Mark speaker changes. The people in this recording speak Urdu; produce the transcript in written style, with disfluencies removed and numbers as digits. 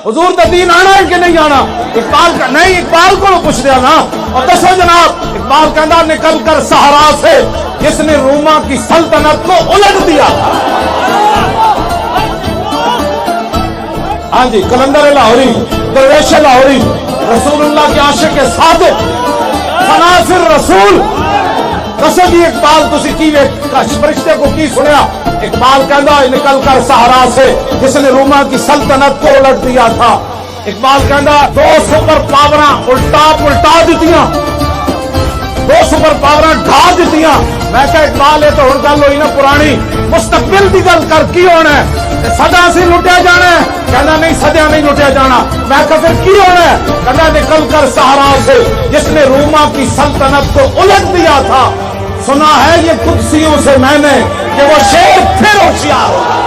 Speaker 1: حضور دا دین آنا ہے کہ نہیں آنا؟ اقبال کا نہیں، اقبال کو پوچھ دیا نا۔ اور دسو جناب، اقبال کہنا نکل کر صحرا سے جس نے روما کی سلطنت کو الٹ دیا۔ ہاں جی، کلندر لاہوری، درویش لاہوری، رسول اللہ کے عاشق صادق، فناصر رسول۔ دسو جی اقبال تسی کی فرشتے کو کی سنیا؟ اقبال کہنا نکل کر صحرا سے جس نے روما کی سلطنت کو الٹ دیا تھا۔ اقبال کہنا دو سپر پاوراں الٹا دیتیاں، دو سپر پاوراں ڈھا دیتیاں۔ میں کہا اقبال یہ تو ہن گل ہوئی نا پرانی، مستقبل دی گل کر کی ہونا ہے؟ سدا سے لٹیا جانا ہے؟ کہنا نہیں، سدیا نہیں لٹیا جانا۔ میں کہا پھر کی ہونا ہے؟ کہنا نکل کر صحرا سے جس نے روما کی سلطنت کو الٹ دیا تھا۔ سنا ہے یہ قدسیوں سے میں نے کہ وہ شیر پھر ہوشیار ہوگا۔